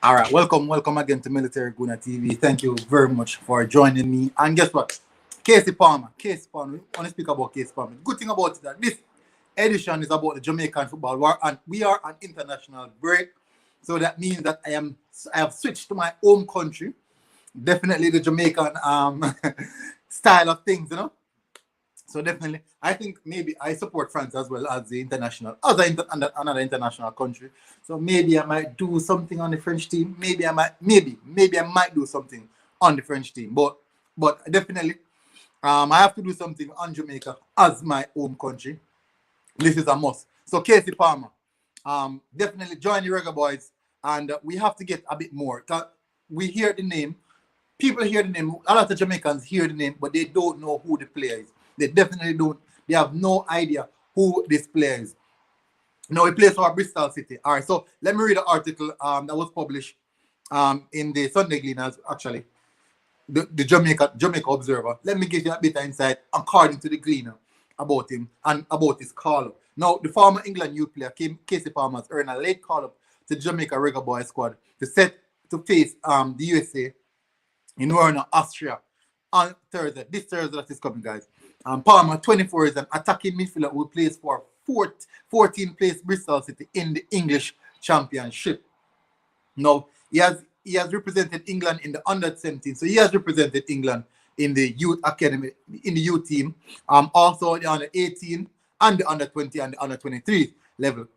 All right, welcome again to Military Guna TV. Thank you very much for joining me. And guess what? Kasey Palmer. We want to speak about Kasey Palmer. Good thing about it is that this edition is about the Jamaican football war, and we are on international break. So that means that I have switched to my home country. Definitely the Jamaican style of things, you know. So definitely, I think maybe I support France as well as the another international country. So maybe I might do something on the French team. Maybe I might do something on the French team. But definitely, I have to do something on Jamaica as my home country. This is a must. So Kasey Palmer, definitely join the ReggaeBoyz, and we have to get a bit more. We hear the name, people hear the name. A lot of Jamaicans hear the name, but they don't know who the player is. They definitely don't. They have no idea who this player is. Now he plays for Bristol City. All right, so let me read the article that was published in the Sunday Gleaners, actually, the Jamaica Observer. Let me give you a bit of insight according to the Gleaner about him and about his call-up. Now, the former England youth player, Kasey Palmer, has earned a late call-up to Jamaica Reggae Boyz squad to face the USA in Wiener, Austria on Thursday. This Thursday that is coming, guys. Palmer, 24, is an attacking midfielder who plays for 14th place Bristol City in the English Championship. Now, he has represented England in the under-17, so he has represented England in the youth academy, in the youth team, also the under-18 and the under-20 and the under-23 level,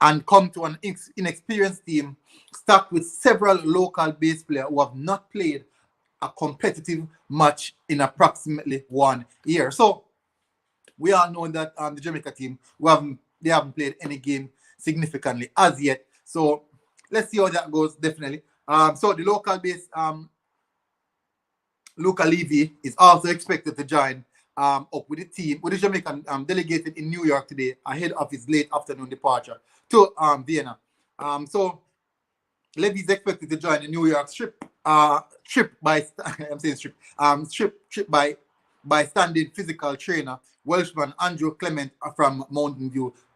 and come to an inexperienced team stacked with several local base players who have not played a competitive match in approximately 1 year. So we all know that the Jamaica team, they haven't played any game significantly as yet. So let's see how that goes, definitely. So the local base, Luca Levy, is also expected to join up with the team, with the Jamaican delegated in New York today ahead of his late afternoon departure to Vienna. So Levy is expected to join the New York trip by standing physical trainer Welshman Andrew Clement from Mount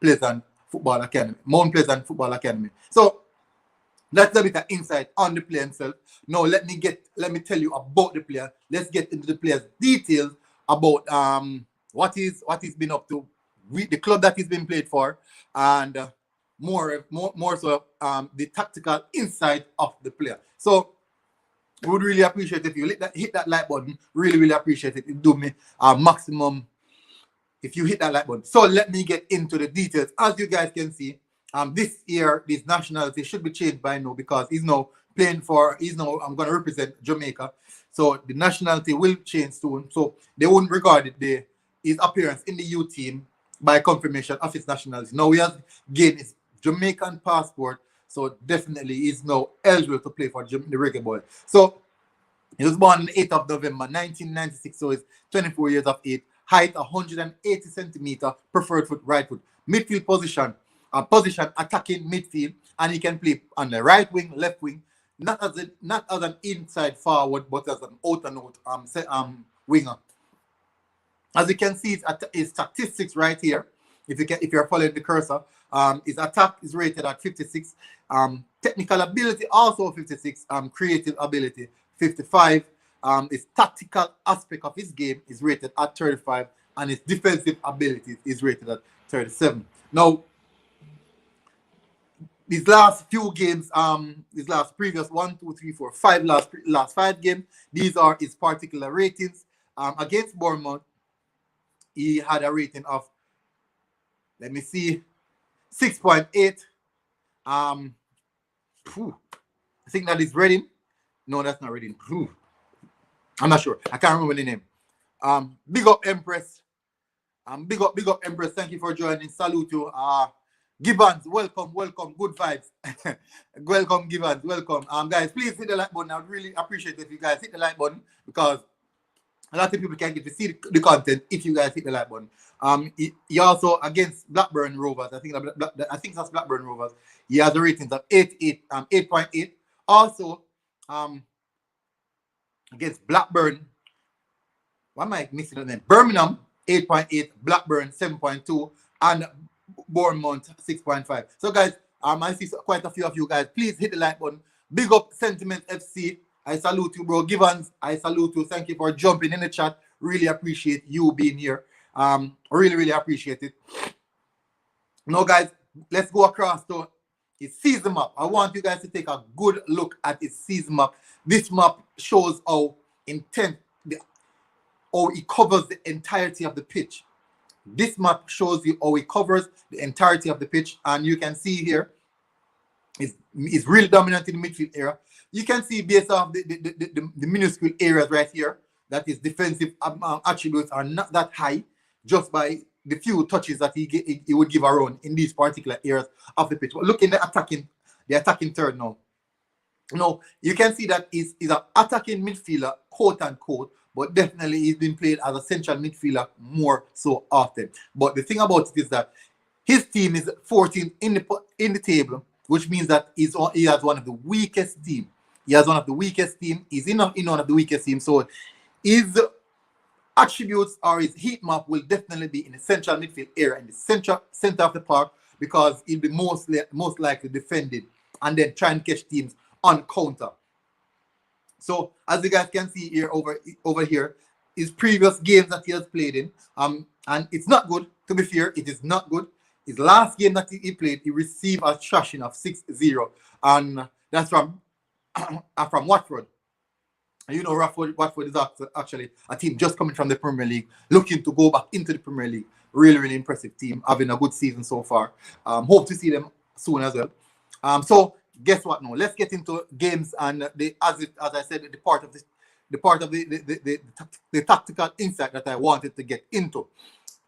Pleasant Football Academy. So that's a bit of insight on the player himself. Now let me tell you about the player. Let's get into the player's details about what he's been up to, the club that he's been played for, and more so the tactical insight of the player. So we would really appreciate if you hit that like button. Really appreciate it. It do me maximum if you hit that like button. So let me get into the details. As you guys can see, this year, this nationality should be changed by now because I'm going to represent Jamaica. So the nationality will change soon. So they won't regard his appearance in the youth team by confirmation of his nationality. Now he has gained his Jamaican passport. So definitely he's now eligible to play for the Reggae Boyz. So he was born on the 8th of November 1996. So he's 24 years of age. Height 180 centimeter. Preferred foot, right foot. Midfield position attacking midfield, and he can play on the right wing, left wing, not as an inside forward, but as an out and out winger. As you can see, his statistics right here. If you're following the cursor, his attack is rated at 56. Technical ability also 56. Creative ability 55. His tactical aspect of his game is rated at 35, and his defensive ability is rated at 37. Now, these last few games, these last previous 5 games, these are his particular ratings. Against Bournemouth, he had a rating of, let me see, 6.8. I think that is Reading. No, that's not Reading. I'm not sure. I can't remember the name. Big up Empress. Big up Empress. Thank you for joining. Salute you. Gibbons, welcome. Good vibes. Welcome, Gibbons. Welcome. Guys, please hit the like button. I would really appreciate it if you guys hit the like button because a lot of people can get to see the content if you guys hit the like button. He also against Blackburn Rovers. I think that's Blackburn Rovers. He has a rating of 8.8. Also, against Blackburn. Why am I missing the name? Birmingham 8.8, Blackburn 7.2, and Bournemouth 6.5. So guys, I see quite a few of you guys. Please hit the like button. Big up Sentiment FC. I salute you, bro. Givens, I salute you. Thank you for jumping in the chat. Really appreciate you being here. Really appreciate it. Now, guys, let's go across to its season map. I want you guys to take a good look at its season map. This map shows how intense, how it covers the entirety of the pitch. This map shows you how it covers the entirety of the pitch, and you can see here is really dominant in the midfield area. You can see based off the minuscule areas right here, that his defensive attributes are not that high, just by the few touches that he would give around in these particular areas of the pitch. But look in the attacking third now. Now, you can see that he's an attacking midfielder, quote unquote, but definitely he's been played as a central midfielder more so often. But the thing about it is that his team is 14th in the table, which means that he has one of the weakest teams. He has one of the weakest teams. He's in one of the weakest teams. So his attributes or his heat map will definitely be in the central midfield area, in the center of the park, because he'll be most likely defended and then try and catch teams on counter. So as you guys can see here over here, his previous games that he has played in, and it's not good, to be fair, it is not good. His last game that he played, he received a thrashing of 6-0, and that's from Watford. And you know, Watford is actually a team just coming from the Premier League, looking to go back into the Premier League. Really impressive team, having a good season so far. Hope to see them soon as well. So guess what now? Let's get into games and as I said, the part of the tactical insight that I wanted to get into.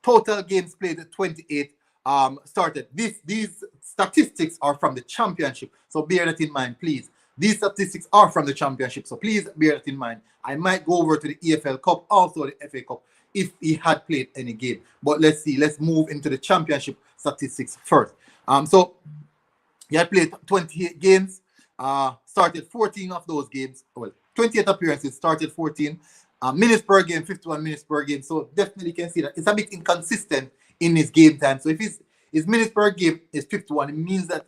Total games played 28 started. These statistics are from the championship, so bear that in mind, please. These statistics are from the championship, so please bear that in mind. I might go over to the EFL Cup, also the FA Cup, if he had played any game. But let's see. Let's move into the championship statistics first. So he had played 28 games, started 14 of those games. Well, 28 appearances, started 14. Minutes per game, 51 minutes per game. So definitely you can see that it's a bit inconsistent in his game time. So if his minutes per game is 51, it means that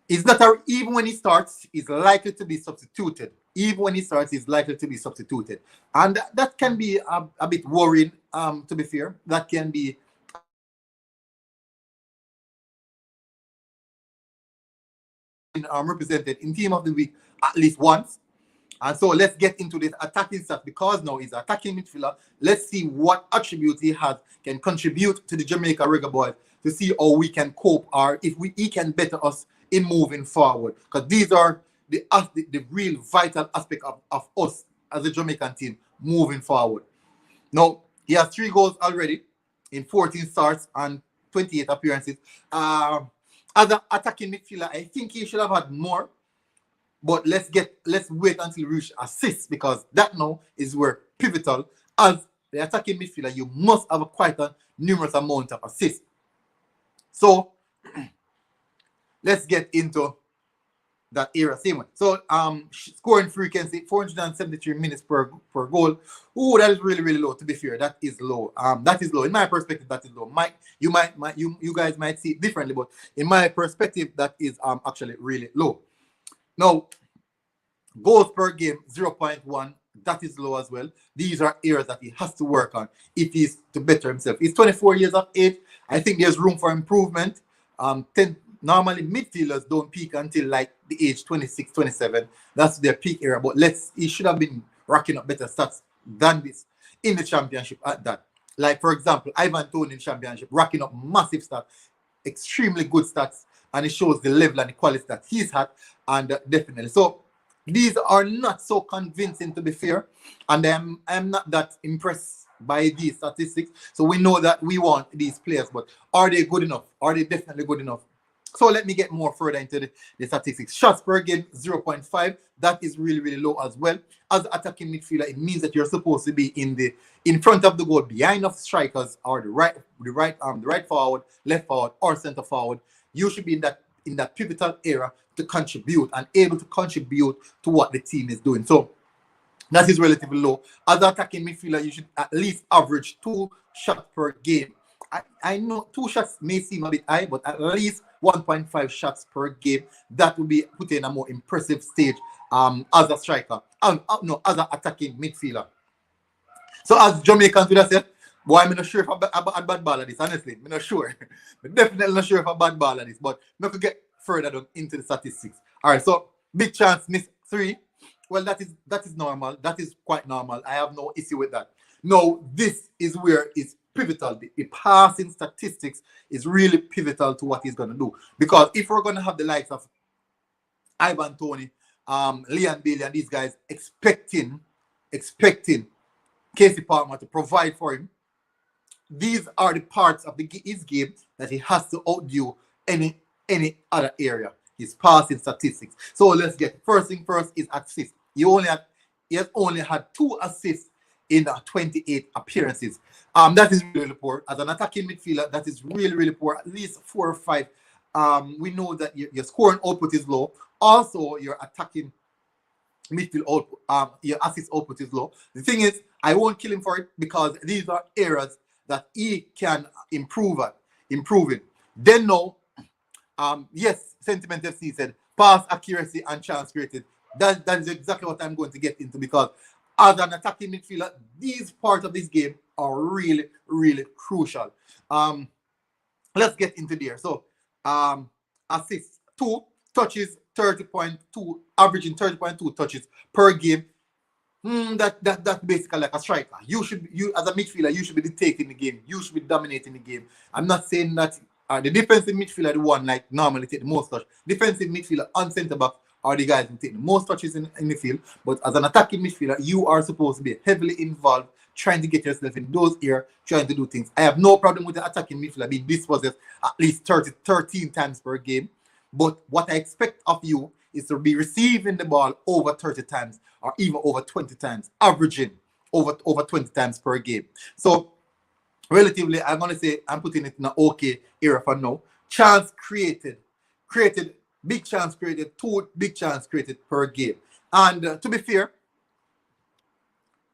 it's not even when he starts, he's likely to be substituted. Even when he starts, he's likely to be substituted. And that can be a bit worrying, to be fair. That can be represented in Team of the Week at least once. And so let's get into this attacking stuff, because now he's an attacking midfielder. Let's see what attributes he has, can contribute to the Jamaica Reggae Boyz, to see how we can cope, or if he can better us in moving forward. Because these are the real vital aspect of us as a Jamaican team moving forward. Now, he has 3 goals already in 14 starts and 28 appearances. As an attacking midfielder, I think he should have had more. But let's wait until he reaches assists, because that now is where pivotal. As the attacking midfielder, you must have quite a numerous amount of assists. So let's get into that area same way. So scoring frequency, 473 minutes per goal. Oh, that is really low, to be fair. That is low. That is low. In my perspective, that is low. You guys might see it differently, but in my perspective, that is actually really low. Now, goals per game, 0.1. That is low as well. These are areas that he has to work on if he's to better himself. He's 24 years of age. I think there's room for improvement. Normally, midfielders don't peak until like the age 26, 27. That's their peak area. But he should have been racking up better stats than this in the championship at that. Like, for example, Ivan Toney in championship, racking up massive stats, extremely good stats, and it shows the level and the quality that he's had, and definitely. So these are not so convincing, to be fair, and I'm not that impressed by these statistics. So we know that we want these players, but are they good enough? Are they definitely good enough? So let me get more further into the statistics. Shots per game, 0.5. That is really low as well. As an attacking midfielder, it means that you're supposed to be in front of the goal, behind of strikers, or the right forward, left forward, or center forward. You should be in that pivotal area to contribute and able to contribute to what the team is doing. So that is relatively low. As an attacking midfielder, you should at least average 2 shots per game. I know 2 shots may seem a bit high, but at least 1.5 shots per game. That will be put in a more impressive stage as a striker. No, as an attacking midfielder. So as Jamaicans would have said, boy, I'm not sure if I'm a bad ball at this, honestly. I'm not sure. I'm definitely not sure if I'm a bad ball at this, but I could get further down into the statistics. All right, so big chance, miss 3. Well, that is normal. That is quite normal. I have no issue with that. No, this is where it's pivotal. The passing statistics is really pivotal to what he's going to do. Because if we're going to have the likes of Ivan Toney, Leon Bailey, and these guys expecting Kasey Palmer to provide for him, these are the parts of his game that he has to outdo any other area. His passing statistics. So let's get first thing first is assists. He has only had 2 assists in 28 appearances. That is really poor. As an attacking midfielder, that is really poor. At least 4 or 5. We know that your scoring output is low. Also, your attacking midfield output, your assist output is low. The thing is, I won't kill him for it because these are areas that he can improve at. Then no, yes, Sentiment FC said pass accuracy and chance created. That is exactly what I'm going to get into, because as an attacking midfielder, these parts of this game are really crucial. Let's get into there. So assists 2, touches 30.2, averaging 30.2 touches per game. That's basically like a striker. You as a midfielder, you should be dictating the game. You should be dominating the game. I'm not saying that the defensive midfielder, the one like normally take the most touch. Defensive midfielder and centre back are the guys who take the most touches in the field. But as an attacking midfielder, you are supposed to be heavily involved, trying to get yourself in those areas, trying to do things. I have no problem with the attacking midfielder being dispossessed at least 13 times per game. But what I expect of you is to be receiving the ball over 30 times or even over 20 times, averaging over 20 times per game. So relatively, I'm going to say I'm putting it in an okay era for now. Chance created, big chance created, 2 big chance created per game. And to be fair,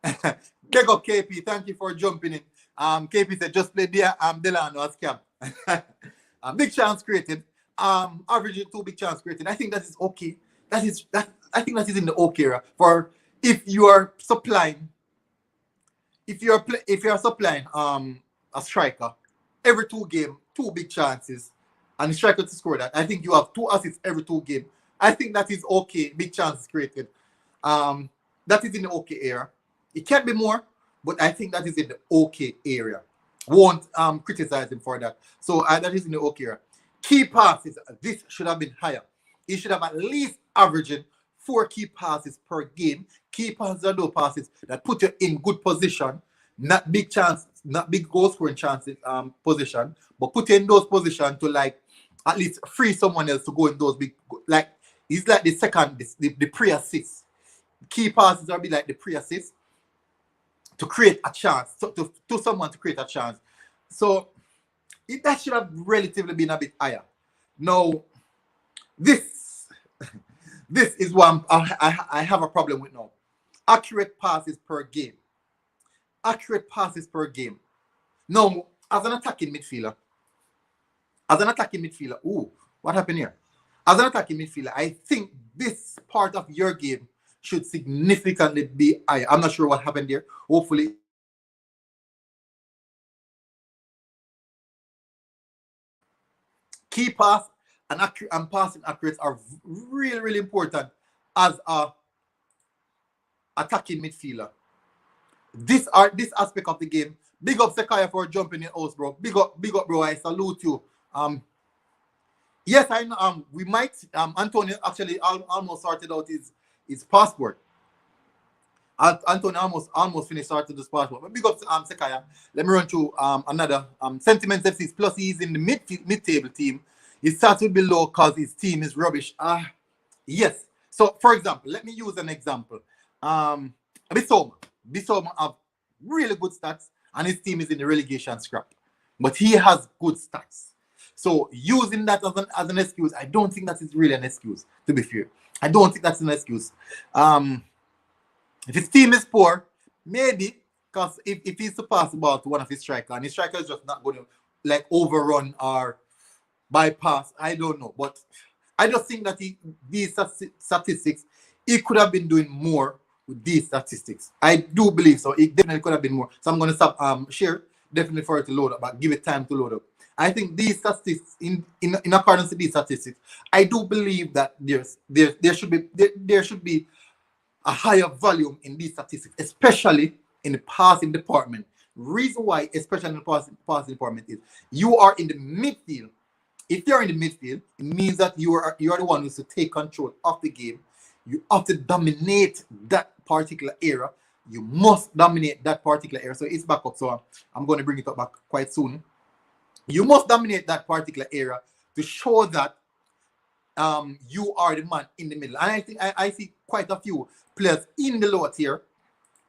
big up KP, thank you for jumping in. KP said just play Delano as camp. Big chance created, averaging 2 big chance created. I think that is okay. I think that is in the okay era for if you are supplying a striker every 2 games, 2 big chances, and the striker to score that. I think you have 2 assists every 2 games. I think that is okay. Big chances created. That is in the okay area. It can be more, but I think that is in the okay area. Won't criticize him for that. So that is in the okay area. Key passes. This should have been higher. He should have at least averaging 4 key passes per game. Key passes are those passes that put you in good position, not big chance, not big goal scoring chances position, but put you in those positions to like at least free someone else to go in those big, like he's like the second, the pre-assist. Key passes are be like the pre-assist to create a chance, to someone to create a chance. So that should have relatively been a bit higher. Now, this is what I have a problem with now. Accurate passes per game. Now, as an attacking midfielder, ooh, what happened here? As an attacking midfielder, I think this part of your game should significantly be higher. I'm not sure what happened there. Hopefully, key pass and passing accuracy are really important as a attacking midfielder. This aspect of the game. Big up Sekaya for jumping in house, bro. Big up, bro. I salute you. Yes, I know. We might. Antonio actually almost sorted out his passport. Antonio almost finished sorting his passport. But big up Sekaya. Let me run through another Sentiments FC's plus he's in the mid-table team. He starts with below because his team is rubbish. Yes. So for example, let me use an example. Bissoma have really good stats and his team is in the relegation scrap. But he has good stats. So using that as an excuse, I don't think that is really an excuse, to be fair. I don't think that's an excuse. If his team is poor, maybe, because if he's to pass the ball to one of his strikers, and his striker is just not going to like overrun or bypass. I don't know, but I just think that these statistics, he could have been doing more with these statistics. I do believe so. It definitely could have been more. So I'm going to stop share definitely for it to load up, but give it time to load up. I think these statistics, in accordance to these statistics, I do believe that there should be a higher volume in these statistics, especially in the passing department. Reason why, especially in the passing department, is you are in the midfield. If you're in the midfield, it means that you are the one who's to take control of the game. You have to dominate that particular area. You must dominate that particular area. So it's back up. So I'm going to bring it up back quite soon. You must dominate that particular area to show that you are the man in the middle. And I think I see quite a few players in the lower tier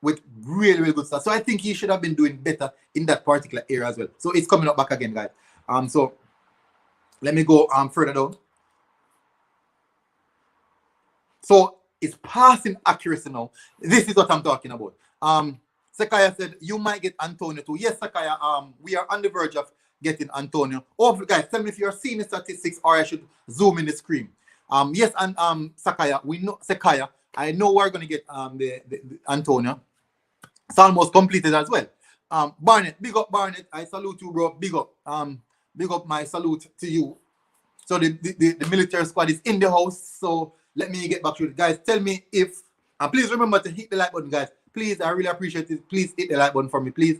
with really, really good stuff. So I think he should have been doing better in that particular area as well. So it's coming up back again, guys. So let me go further down. So it's passing accuracy now. This is what I'm talking about. Sakaya said you might get Antonio too. Yes, Sakaya. We are on the verge of getting Antonio. Oh, guys, tell me if you're seeing the statistics or I should zoom in the screen. Yes, and Sakaya, we know Sakaya. I know we're gonna get the Antonio. It's almost completed as well. Barnett, big up Barnett. I salute you, bro. Big up my salute to you. So the military squad is in the house. So let me get back to it. Guys, tell me if and please remember to hit the like button, guys. Please, I really appreciate it. Please hit the like button for me, please.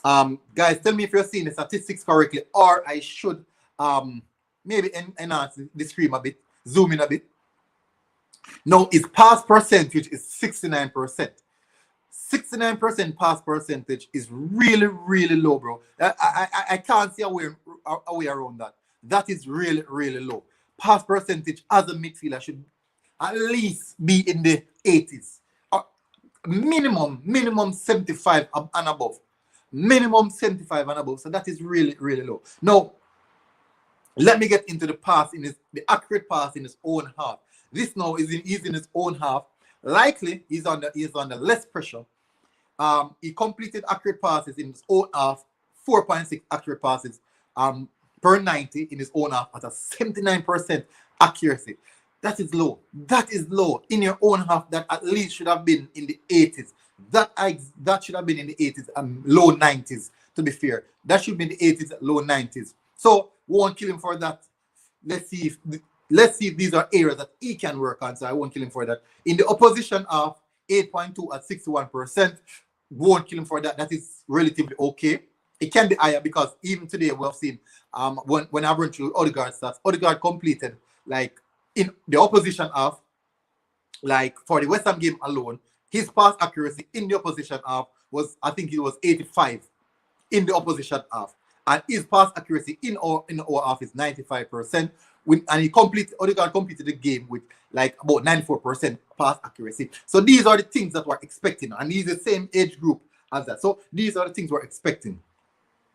Guys, tell me if you're seeing the statistics correctly, or I should maybe enhance the screen a bit, zoom in a bit. No, its pass percentage is 69%. 69% pass percentage is really, really low, bro. I can't see a way around that. That is really, really low. Pass percentage as a midfielder should at least be in the 80s. Minimum 75 and above. Minimum 75 and above. So that is really, really low. Now, let me get into the pass the accurate pass in his own half. This now he's in his own half. Likely he's under less pressure. He completed accurate passes in his own half, 4.6 accurate passes per 90 in his own half at a 79% accuracy. That is low. That is low. In your own half, that at least should have been in the 80s. That should have been in the 80s and low 90s, to be fair. That should be in the 80s, low 90s. So we won't kill him for that. Let's see if these are areas that he can work on. So I won't kill him for that. In the opposition half, 8.2 at 61%. Won't kill him for that. That is relatively okay. It can be higher because even today we have seen when I went through Odegaard stats, Odegaard completed like in the opposition half, like for the West Ham game alone, his pass accuracy in the opposition half was, I think it was 85 in the opposition half. And his pass accuracy in our half is 95%. And Odegaard completed the game with like about 94% pass accuracy. So these are the things that we're expecting. And he's the same age group as that. So these are the things we're expecting.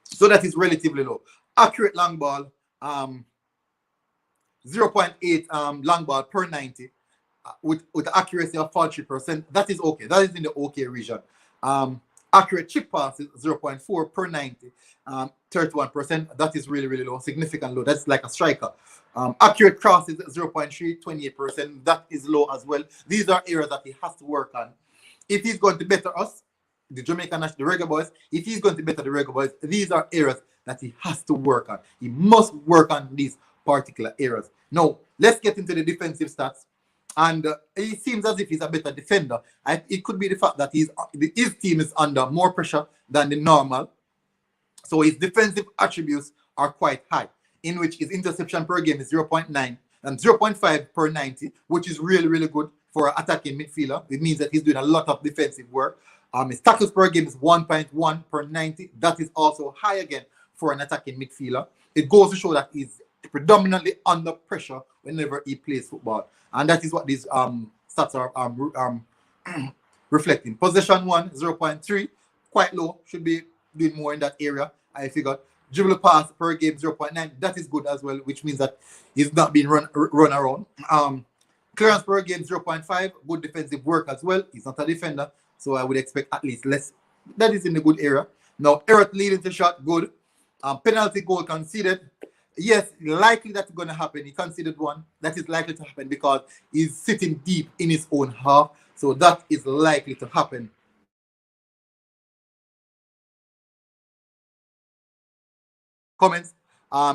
So that is relatively low. Accurate long ball, 0.8 long ball per 90 with accuracy of 43%. That is okay. That is in the okay region. Accurate chip passes 0.4 per 90, 31%. That is really, really low, significant low. That's like a striker. Accurate crosses 0.3, 28%. That is low as well. These are areas that he has to work on. If he's going to better us, the Jamaican National, the Reggae Boyz, if he's going to better the Reggae Boyz, these are areas that he has to work on. He must work on these particular areas. Now, let's get into the defensive stats. And it seems as if he's a better defender. It could be the fact that his team is under more pressure than the normal. So his defensive attributes are quite high, in which his interception per game is 0.9 and 0.5 per 90, which is really, really good for an attacking midfielder. It means that he's doing a lot of defensive work. His tackles per game is 1.1 per 90. That is also high again for an attacking midfielder. It goes to show that he's predominantly under pressure whenever he plays football. And that is what these stats are reflecting. Possession 1, 0.3, quite low. Should be doing more in that area, I figured. Dribble pass per game, 0.9. That is good as well, which means that he's not being run around. Clearance per game, 0.5. Good defensive work as well. He's not a defender, so I would expect at least less. That is in the good area. Now, error leading to shot, good. Penalty goal conceded. yes, likely that's going to happen. He considered one. That is likely to happen because he's sitting deep in his own half. So that is likely to happen. Comments.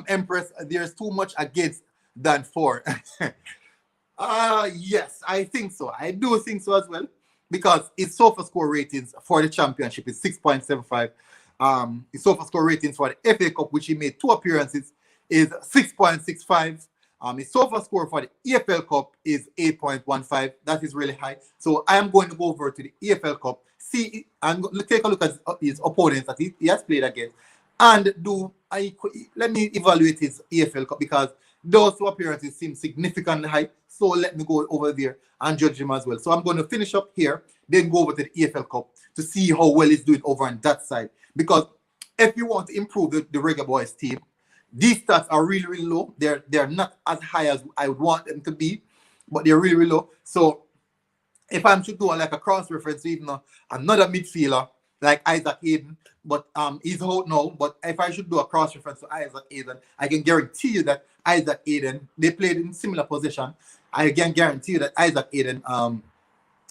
Empress, there's too much against than for. Yes, I think so. I do think so as well because its sofa score ratings for the championship is 6.75. Its sofa score ratings for the FA Cup, which he made 2 appearances, is 6.65. His sofa score for the EFL Cup is 8.15. That is really high. So I am going to go over to the EFL Cup, see and take a look at his opponents that he has played against, and let me evaluate his EFL Cup because those 2 appearances seem significantly high. So let me go over there and judge him as well. So I'm going to finish up here, then go over to the EFL Cup to see how well he's doing over on that side. Because if you want to improve the Reggae Boyz team, these stats are really, really low. They're not as high as I would want them to be, but they're really, really low. So if I'm to do like a cross reference, even another midfielder like Isaac Hayden, but he's out now. But if I should do a cross reference to Isaac Hayden, I can guarantee you that Isaac Hayden, they played in similar position. I can guarantee you that Isaac Hayden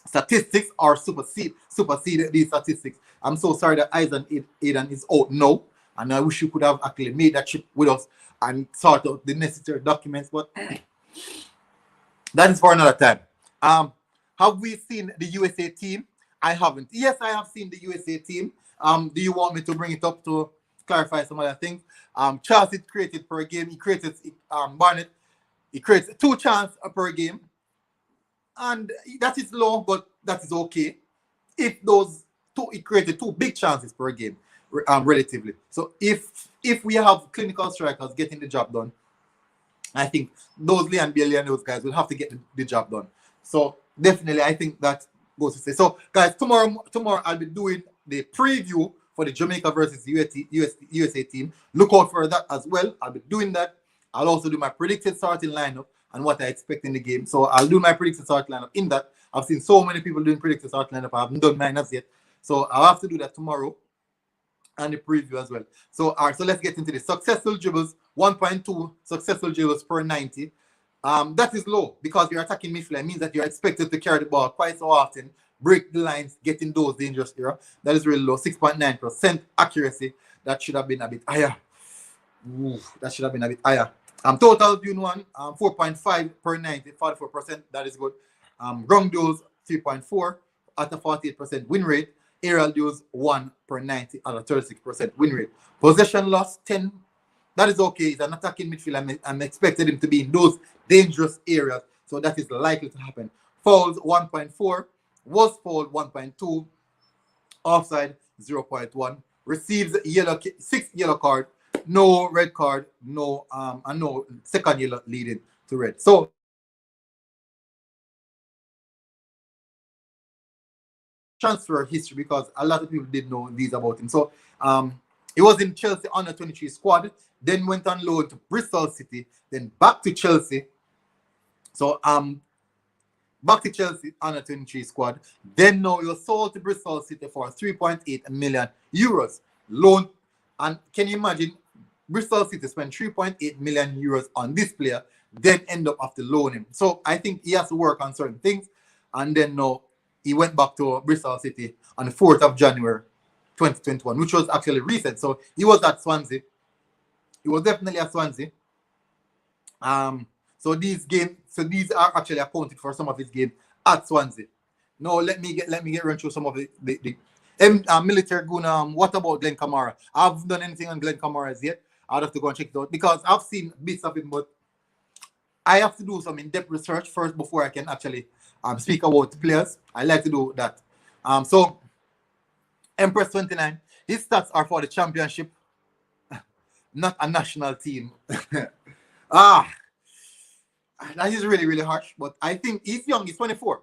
statistics are superseded these statistics. I'm so sorry that Isaac Hayden is out now, and I wish you could have actually made that trip with us and sort out the necessary documents, but that is for another time. Have we seen the USA team? I haven't. Yes, I have seen the USA team. Do you want me to bring it up to clarify some other things? Chelsea created per game. He created Barnett. He creates 2 chances per game, and that is low, but that is okay. If those 2, he created 2 big chances per game, relatively. So if we have clinical strikers getting the job done, I think those Leon Bailey and those guys will have to get the job done. So definitely, I think that goes to say. So guys, tomorrow I'll be doing the preview for the Jamaica versus USA team. Look out for that as well. I'll be doing that. I'll also do my predicted starting lineup and what I expect in the game. So I'll do my predicted starting lineup in that. I've seen so many people doing predicted starting lineup. I haven't done mine as yet. So I'll have to do that tomorrow and the preview as well. So all right, so let's get into this. Successful dribbles, 1.2 successful dribbles per 90. That is low because you're attacking midfield. It means that you're expected to carry the ball quite so often, break the lines, get in those dangerous areas. That is really low. 6.9% accuracy. That should have been a bit higher. Ooh, that should have been a bit higher. Total Dune 1, 4.5 per 90, 44%. That is good. Wrong duels, 3.4 at a 48% win rate. Aerial duels, 1 per 90 at a 36% win rate. Possession loss, 10. That is okay. He's an attacking midfielder. I'm expecting him to be in those dangerous areas. So that is likely to happen. Fouls, 1.4. Was fouled, 1.2. Offside, 0.1. Receives 6 yellow card. No red card. No and no second yellow leading to red. So transfer history, because a lot of people didn't know these about him. So he was in Chelsea under 23 squad, then went on loan to Bristol City, then back to Chelsea. So back to Chelsea under 23 squad. Then now he was sold to Bristol City for 3.8 million euros. Loan. And can you imagine Bristol City spent 3.8 million euros on this player, then end up after loaning him. So I think he has to work on certain things. And then now he went back to Bristol City on the 4th of January 2021, which was actually recent. So he was at Swansea. He was definitely at Swansea. So these are actually accounted for some of his games at Swansea. Now let me get run through some of the military goon. What about Glenn Kamara? I haven't done anything on Glenn Kamara as yet. I'll have to go and check it out because I've seen bits of him, but I have to do some in-depth research first before I can actually speak about the players. I like to do that. So Empress 29, his stats are for the championship, not a national team. That is really, really harsh, but I think he's young. He's 24.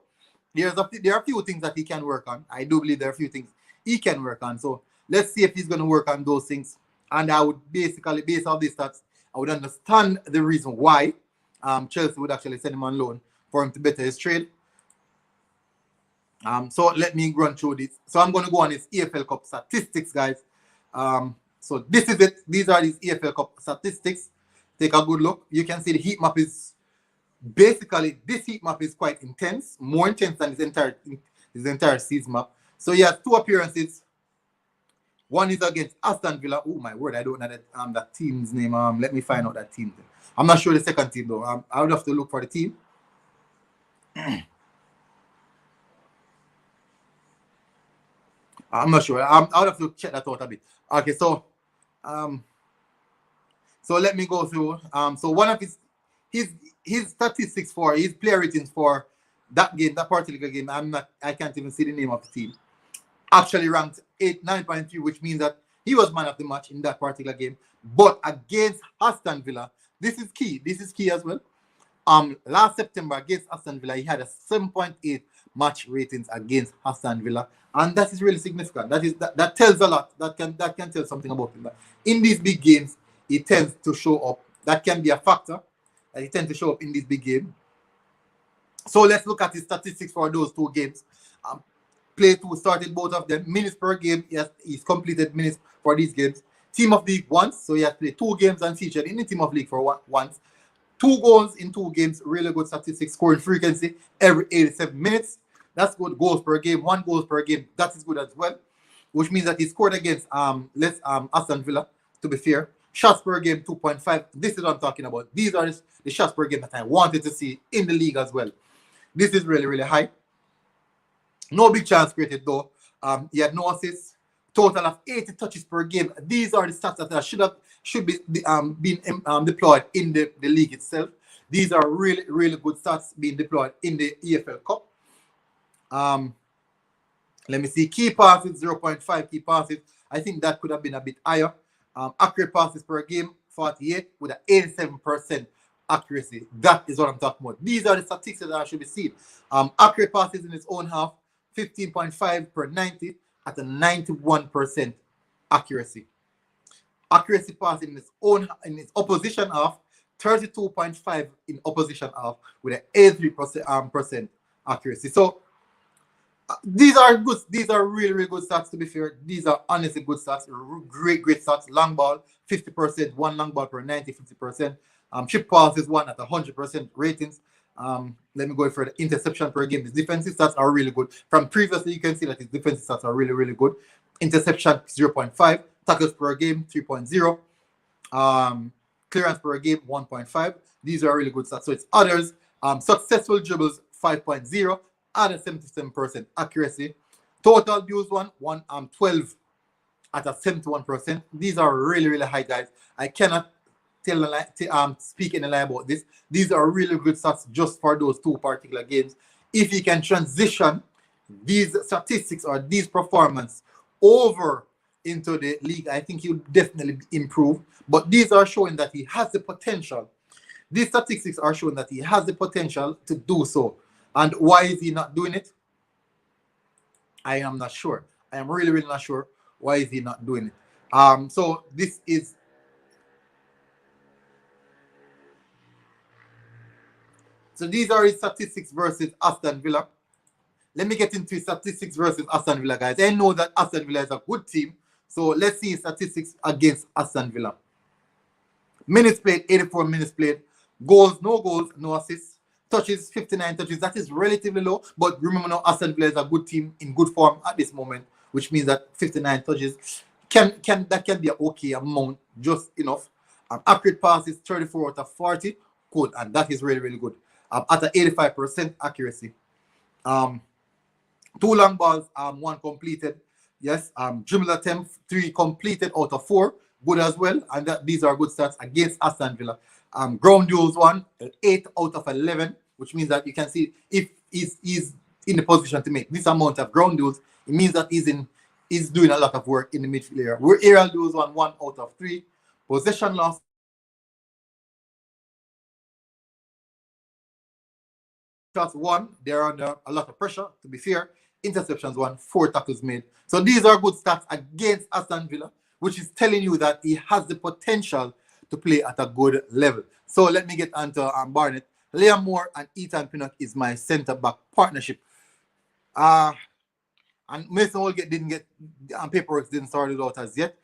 There are a few things that he can work on. I do believe there are a few things he can work on. So let's see if he's going to work on those things. And I would basically, based on these stats, I would understand the reason why Chelsea would actually send him on loan for him to better his trade. So let me run through this. So I'm going to go on his EFL Cup statistics, guys. So this is it. These are his EFL Cup statistics. take a good look. You can see the heat map is basically, this heat map is quite intense, more intense than his entire season map. So he has 2 appearances. One is against Aston Villa. Oh my word, I don't know that team's name. Let me find out that team. I'm not sure the second team though. I would have to look for the team. I'm not sure. I would have to check that out a bit. Okay, so let me go through. So one of his statistics for his player ratings for that game, that particular game, I can't even see the name of the team. Actually ranked 9.3, which means that he was man of the match in that particular game. But against Aston Villa, this is key. This is key as well. Last September against Aston Villa, he had a 7.8 match ratings against Aston Villa, and that is really significant. That tells a lot. That can tell something about him. In these big games, he tends to show up. That can be a factor. He tends to show up in this big game. So let's look at his statistics for those 2 games. Play 2, started both of them. Minutes per game, he's completed minutes for these games. Team of League once, so he has played 2 games and featured in the Team of League for once. 2 goals in 2 games, really good statistics. Scoring frequency every 87 minutes. That's good. Goals per game, 1 goal per game. That is good as well, which means that he scored against Aston Villa, to be fair. Shots per game, 2.5. This is what I'm talking about. These are the shots per game that I wanted to see in the league as well. This is really, really high. No big chance created though. He had no assists. Total of 80 touches per game. These are the stats that should be being deployed in the league itself. These are really, really good stats being deployed in the EFL Cup. Let me see. Key passes, 0.5 key passes. I think that could have been a bit higher. Accurate passes per game, 48 with an 87% accuracy. That is what I'm talking about. These are the statistics that I should be seeing. Accurate passes in his own half, 15.5 per 90 at a 91% accuracy. Accuracy pass in his opposition half, 32.5 in opposition half with an 83% accuracy. So these are good. These are really, really good stats, to be fair. These are honestly good stats. Great stats. Long ball, 50%. 1 long ball per 90, 50%. Chip passes 1 at 100% ratings. Let me go for the interception per game. His defensive stats are really good. From previously, you can see that his defensive stats are really, really good. Interception 0.5. Tackles per game 3.0. Clearance per game 1.5. These are really good stats. So it's others. Successful dribbles 5.0. At a 77% accuracy. Total views 12 at a 71%. These are really, really high, guys. I cannot speak in a lie about this. These are really good stats just for those 2 particular games. If he can transition these statistics or these performance over into the league, I think he'll definitely improve. But these are showing that he has the potential. These statistics are showing that he has the potential to do so. And why is he not doing it? I am not sure. I am really, really not sure why is he not doing it. So this is these are his statistics versus Aston Villa. Let me get into his statistics versus Aston Villa, guys. I know that Aston Villa is a good team. So let's see his statistics against Aston Villa. Minutes played, 84 minutes played. Goals, no assists. Touches, 59 touches. That is relatively low. But remember now, Aston Villa is a good team in good form at this moment, which means that 59 touches can be an okay amount, just enough. Accurate passes, 34 out of 40. Good, and that is really, really good. At an 85% accuracy. 2 long balls, 1 completed. Yes. Dribble attempt, 3 completed out of 4. Good as well. And these are good stats against Aston Villa. Ground duels 1, 8 out of 11, which means that you can see if he's in the position to make this amount of ground duels, it means that he's doing a lot of work in the midfield area. Where aerial duels 1 out of 3. Possession loss. Shots 1, they're under a lot of pressure, to be fair. Interceptions 1, 4 tackles made. So these are good stats against Aston Villa, which is telling you that he has the potential to play at a good level. So let me get onto Barnett. Liam Moore and Ethan Pinnock is my centre-back partnership. And Mason Holgate didn't get paperwork didn't start it out as yet.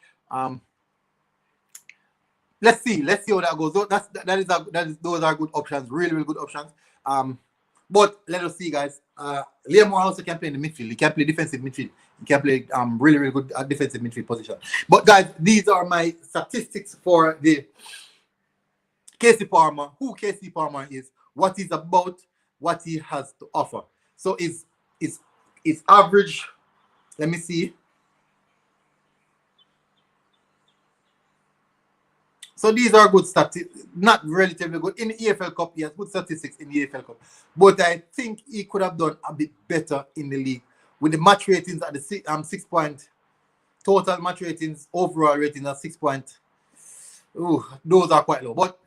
let's see how that goes. Those are good options, really good options. But let us see, guys. Liam also can play in the midfield. He can play defensive midfield. He can play really good defensive midfield position. But guys, these are my statistics for the Kasey Palmer. Who Kasey Palmer is, what he's about, what he has to offer. So it's average. Let me see. So these are good statistics, not relatively good. In the EFL Cup, he has good statistics in the EFL Cup. But I think he could have done a bit better in the league. With the match ratings at the 6 point, total match ratings, overall ratings at 6 point. Ooh, those are quite low. But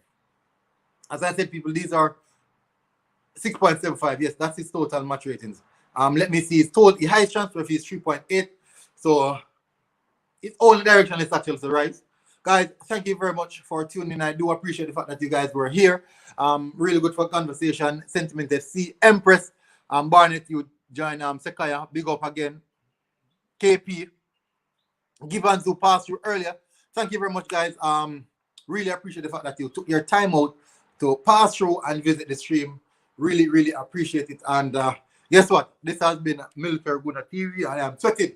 as I said, people, these are 6.75. Yes, that's his total match ratings. Let me see his total. The highest transfer fee is 3.8. So its only direction is actually to rise. Guys, thank you very much for tuning in. I do appreciate the fact that you guys were here. Really good for conversation. Sentiment FC, Empress, Barnett, you join Sekaya. Big up again. KP, Givans who passed through earlier. Thank you very much, guys. Really appreciate the fact that you took your time out to pass through and visit the stream. Really appreciate it. And guess what? This has been Military Guna TV. I am sweating.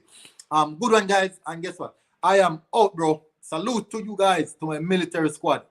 Good one, guys. And guess what? I am out, bro. Salute to you guys, to my military squad.